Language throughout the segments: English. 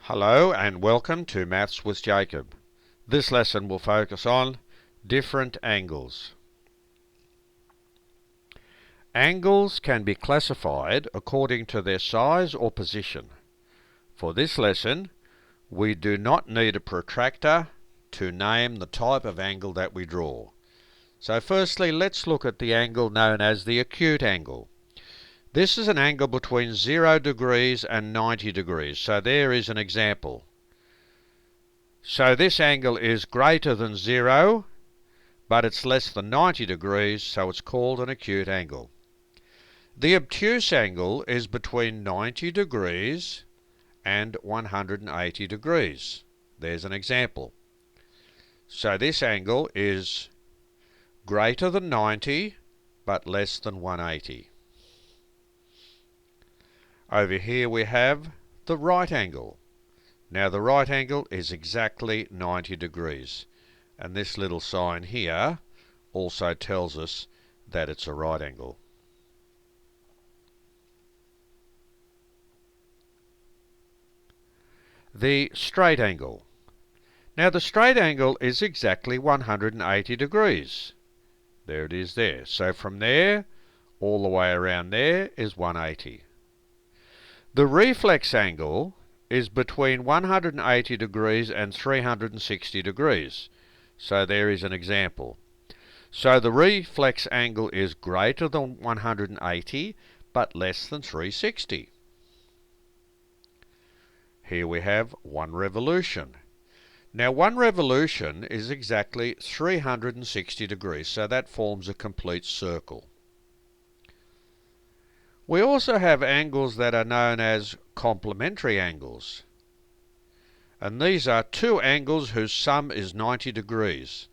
Hello and welcome to Maths with Jacob. This lesson will focus on different angles. Angles can be classified according to their size or position. For this lesson, we do not need a protractor to name the type of angle that we draw. So firstly, let's look at the angle known as the acute angle. This is an angle between 0 degrees and 90 degrees. So there is an example. So this angle is greater than 0, but it's less than 90 degrees, so it's called an acute angle. The obtuse angle is between 90 degrees and 180 degrees. There's an example. So this angle is greater than 90, but less than 180. Over here we have the right angle. Now the right angle is exactly 90 degrees. And this little sign here also tells us that it's a right angle. The straight angle. Now the straight angle is exactly 180 degrees. There it is there. So from there all the way around there is 180. The reflex angle is between 180 degrees and 360 degrees. So there is an example. So the reflex angle is greater than 180 but less than 360. Here we have 1 revolution. Now 1 revolution is exactly 360 degrees, so that forms a complete circle. We also have angles that are known as complementary angles. And these are two angles whose sum is 90 degrees.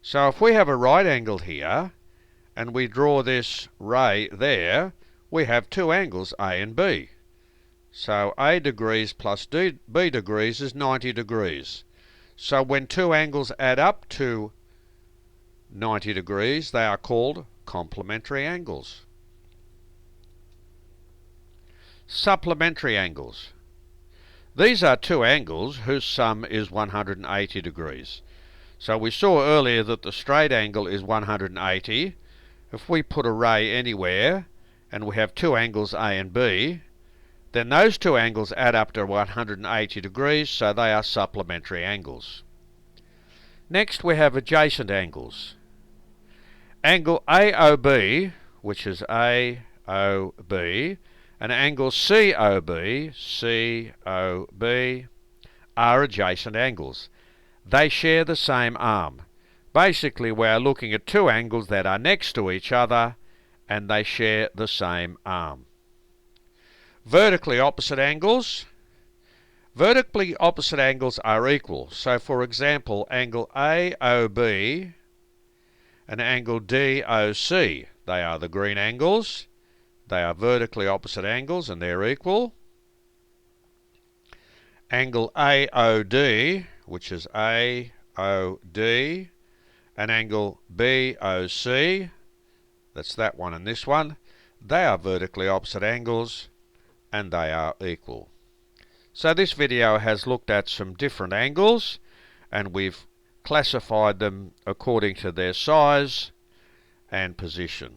So if we have a right angle here, and we draw this ray there, we have two angles, A and B. So A degrees plus B degrees is 90 degrees. So when two angles add up to 90 degrees, they are called complementary angles. Supplementary angles. These are two angles whose sum is 180 degrees. So we saw earlier that the straight angle is 180. If we put a ray anywhere and we have two angles A and B, then those two angles add up to 180 degrees, so they are supplementary angles. Next we have adjacent angles. Angle AOB, which is AOB, and angle COB, COB, are adjacent angles. They share the same arm. Basically, we are looking at two angles that are next to each other, and they share the same arm. Vertically opposite angles. Vertically opposite angles are equal. So, for example, angle AOB and angle DOC, they are the green angles. They are vertically opposite angles and they're equal. Angle AOD, which is AOD, and angle BOC, that's that one and this one, they are vertically opposite angles and they are equal. So this video has looked at some different angles and we've classified them according to their size and position.